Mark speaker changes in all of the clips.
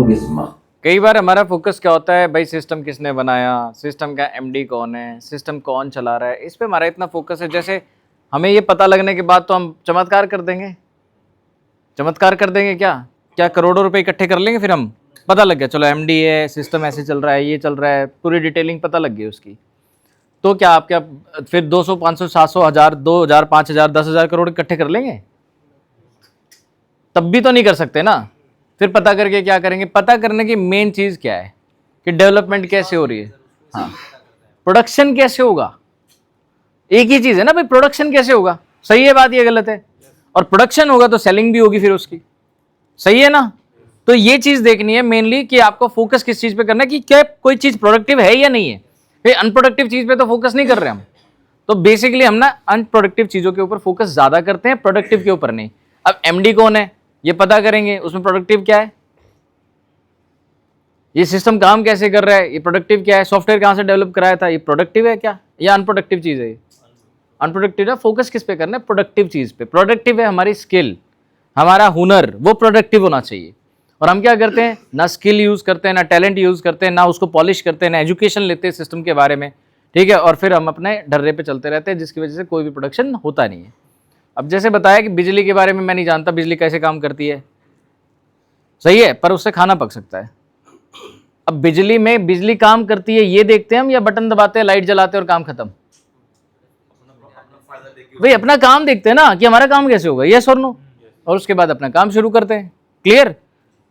Speaker 1: Logisma.
Speaker 2: कई बार हमारा focus क्या होता है, भाई सिस्टम किसने बनाया, सिस्टम का एमडी कौन है, सिस्टम कौन चला रहा है, इस पे हमारा इतना फोकस है। जैसे हमें ये पता लगने के बाद तो हम चमत्कार कर देंगे। चमत्कार कर देंगे क्या क्या करोड़ों रुपए इकट्ठे कर लेंगे, फिर हम पता लग गया, चलो एमडी है, सिस्टम ऐसे चल रहा है, ये चल रहा है, पूरी डिटेलिंग पता लग गई उसकी। तो क्या आप क्या फिर 200 500 700 1000 2000 5000 10,000 करोड़ इकट्ठे कर लेंगे? तब भी तो नहीं कर सकते ना। फिर पता करके क्या करेंगे? पता करने की मेन चीज क्या है कि डेवलपमेंट कैसे हो रही है, हाँ, प्रोडक्शन कैसे होगा। एक ही चीज है ना भाई, प्रोडक्शन कैसे होगा। सही है बात, ये गलत है? और प्रोडक्शन होगा तो सेलिंग भी होगी फिर उसकी, सही है ना। तो ये चीज देखनी है मेनली कि आपको फोकस किस चीज पे करना है, कि क्या कोई चीज प्रोडक्टिव है या नहीं है। फिर अनप्रोडक्टिव चीज पे तो फोकस नहीं कर रहे हम। तो बेसिकली हम ना अनप्रोडक्टिव चीजों के ऊपर फोकस ज्यादा करते हैं, प्रोडक्टिव के ऊपर नहीं। अब एमडी कौन है ये पता करेंगे, उसमें प्रोडक्टिव क्या है, ये सिस्टम काम कैसे कर रहा है, ये प्रोडक्टिव क्या है, सॉफ्टवेयर कहां से डेवलप कराया था, ये प्रोडक्टिव है क्या या अनप्रोडक्टिव चीज है। अनप्रोडक्टिव है। फोकस किस पे करना है? प्रोडक्टिव चीज पे। प्रोडक्टिव है हमारी स्किल, हमारा हुनर, वो प्रोडक्टिव होना चाहिए। और हम क्या करते हैं, ना स्किल यूज करते हैं, ना टैलेंट यूज करते हैं, ना उसको पॉलिश करते हैं, ना एजुकेशन लेते हैं सिस्टम के बारे में, ठीक है। और फिर हम अपने डर्रे पे चलते रहते हैं, जिसकी वजह से कोई भी प्रोडक्शन होता नहीं है। अब जैसे बताया कि बिजली के बारे में मैं नहीं जानता बिजली कैसे काम करती है, सही है, पर उससे खाना पक सकता है। अब बिजली में बिजली काम करती है ये देखते हैं हम, या बटन दबाते हैं, लाइट जलाते हैं और काम खत्म? भाई अपना काम देखते हैं ना कि हमारा काम कैसे होगा, यस और नो, और उसके बाद अपना काम शुरू करते हैं। क्लियर?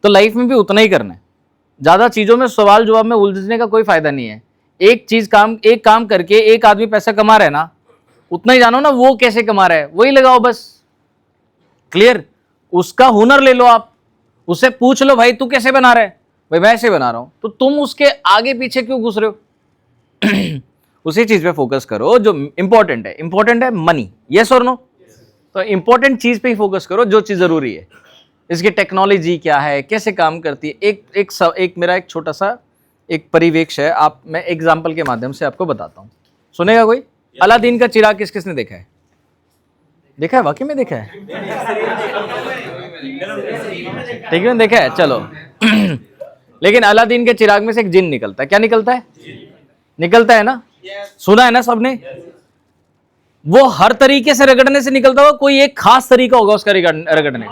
Speaker 2: तो लाइफ में भी उतना ही करना है। ज्यादा चीजों में सवाल जवाब में उलझने का कोई फायदा नहीं है। एक काम करके एक आदमी पैसा कमा रहा है ना, उतना ही जानो ना वो कैसे कमा रहा है, वही लगाओ बस। क्लियर? उसका हुनर ले लो आप, उससे पूछ लो भाई तू कैसे बना रहा है, भाई मैं ऐसे बना रहा हूं, तो तुम उसके आगे पीछे क्यों घुस रहे हो? उसी चीज पे फोकस करो जो इंपॉर्टेंट है। इंपॉर्टेंट है मनी, यस और नो। तो इंपॉर्टेंट चीज पे ही फोकस करो, जो चीज जरूरी है। इसकी टेक्नोलॉजी क्या है, कैसे काम करती है। एक मेरा एक छोटा सा एक परिवेश है, आप मैं एग्जाम्पल के माध्यम से आपको बताता हूँ, सुनेगा कोई? अलादीन का चिराग किस किसने देखा है? देखा है? वाकई में देखा है? ठीक है, देखा है, चलो। लेकिन अलादीन के चिराग में से एक जिन निकलता है। क्या निकलता है? निकलता है ना, सुना है ना सबने। वो हर तरीके से रगड़ने से निकलता होगा, कोई एक खास तरीका होगा उसका रगड़ने।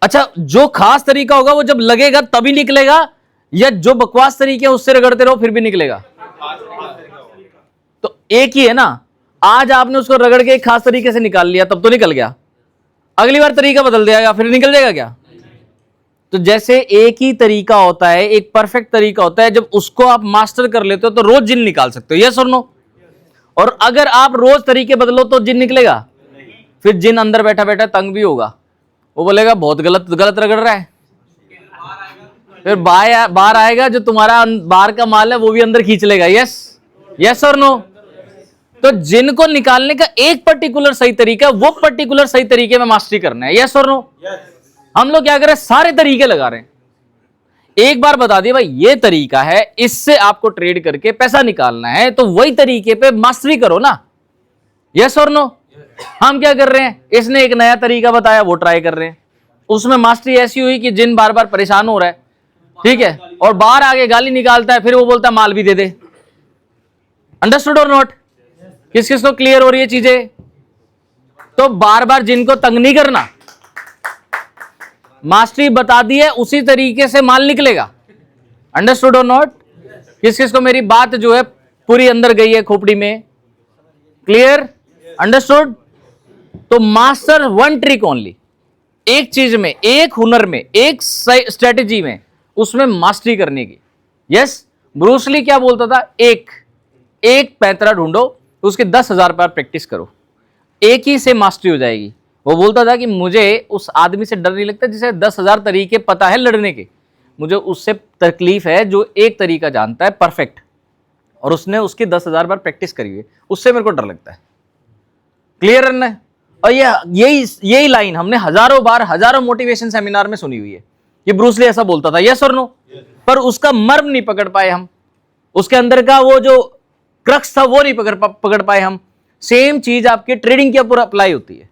Speaker 2: अच्छा, जो खास तरीका होगा वो जब लगेगा तभी निकलेगा, या जो बकवास तरीके हैं उससे रगड़ते रहो फिर भी निकलेगा? तो एक ही है ना। आज आपने उसको रगड़ के एक खास तरीके से निकाल लिया तब तो निकल गया, अगली बार तरीका बदल दिया फिर निकल जाएगा क्या? तो जैसे एक ही तरीका होता है, एक परफेक्ट तरीका होता है, जब उसको आप मास्टर कर लेते हो तो रोज जिन निकाल सकते हो, यस और नो। और अगर आप रोज तरीके बदलो तो जिन निकलेगा? फिर जिन अंदर बैठा बैठा तंग भी होगा, वो बोलेगा बहुत गलत गलत रगड़ रहा है। फिर बाहर आएगा, जो तुम्हारा बाहर का माल है वो भी अंदर खींच लेगा, यस यस और नो। तो जिन को निकालने का एक पर्टिकुलर सही तरीका, वो पर्टिकुलर सही तरीके में मास्टरी करना है, यस और नो। हम लोग क्या कर रहे हैं, सारे तरीके लगा रहे हैं। एक बार बता दिया भाई ये तरीका है, इससे आपको ट्रेड करके पैसा निकालना है, तो वही तरीके पे मास्टरी करो ना, यस और नो। हम क्या कर रहे हैं, इसने एक नया तरीका बताया वो ट्राई कर रहे हैं, उसमें मास्टरी ऐसी हुई कि जिन बार बार परेशान हो रहा है, ठीक है, और बाहर आगे गाली निकालता है, फिर वो बोलता है माल भी दे दे। अंडरस्टूड और नॉट? किस किस को क्लियर हो रही है चीजें? तो बार बार जिनको तंग नहीं करना, मास्टरी बता दी है उसी तरीके से माल निकलेगा। अंडरस्टूड और नॉट? किस किस को मेरी बात जो है पूरी अंदर गई है खोपड़ी में? क्लियर? अंडरस्टूड? तो मास्टर वन ट्रिक ओनली, एक चीज में, एक हुनर में, एक स्ट्रेटेजी में, उसमें मास्टरी करने की। यस, ब्रूस ली क्या बोलता था, एक पैंतरा ढूंढो, उसके 10,000 बार प्रैक्टिस करो, एक ही से मास्टरी हो जाएगी। वो बोलता था कि मुझे उस आदमी से डर नहीं लगता जिसे 10,000 तरीके पता है लड़ने के, मुझे उससे तकलीफ है जो एक तरीका जानता है परफेक्ट, और उसने उसकी 10,000 बार प्रैक्टिस करी है, उससे मेरे को डर लगता है। क्लियर है? और यही लाइन हमने हजारों बार हजारों मोटिवेशन सेमिनार में सुनी हुई है कि ब्रूस ली ऐसा बोलता था, यस और नो। पर उसका मर्म नहीं पकड़ पाए हम, उसके अंदर का वो जो क्रक्स था वो नहीं पकड़ पाए हम। सेम चीज आपके ट्रेडिंग के ऊपर अप्लाई होती है,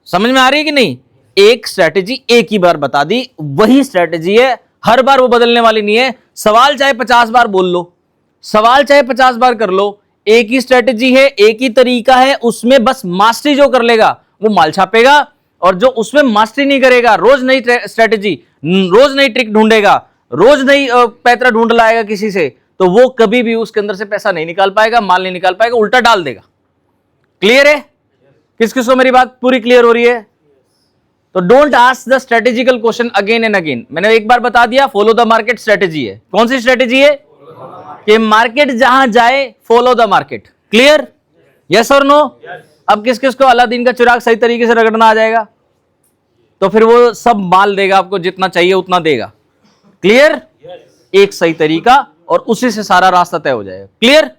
Speaker 2: समझ में आ रही है कि नहीं? एक स्ट्रेटेजी एक ही बार बता दी, वही स्ट्रेटेजी है, हर बार वो बदलने वाली नहीं है। सवाल चाहे 50 बार बोल लो, सवाल चाहे 50 बार कर लो, एक ही स्ट्रेटेजी है, एक ही तरीका है, उसमें बस मास्टरी जो कर लेगा वो माल छापेगा, और जो उसमें मास्टरी नहीं करेगा, रोज नई स्ट्रेटेजी, रोज नई ट्रिक ढूंढेगा, रोज नई पैतरा ढूंढ लाएगा किसी से, तो वो कभी भी उसके अंदर से पैसा नहीं निकाल पाएगा, माल नहीं निकाल पाएगा, उल्टा डाल देगा। क्लियर है? किस किस को मेरी बात पूरी क्लियर हो रही है? तो don't ask the strategical question again and again. मैंने एक बार बता दिया, फॉलो द मार्केट स्ट्रेटेजी है। कौन सी स्ट्रेटेजी है? कि मार्केट जहां जाए follow the market. Clear? Yes और नो? अब किस किस को अलादीन का चिराग सही तरीके से रगड़ना आ जाएगा, तो फिर वो सब माल देगा आपको, जितना चाहिए उतना देगा। क्लियर? एक सही तरीका, और उसी से सारा रास्ता तय हो जाएगा। क्लियर?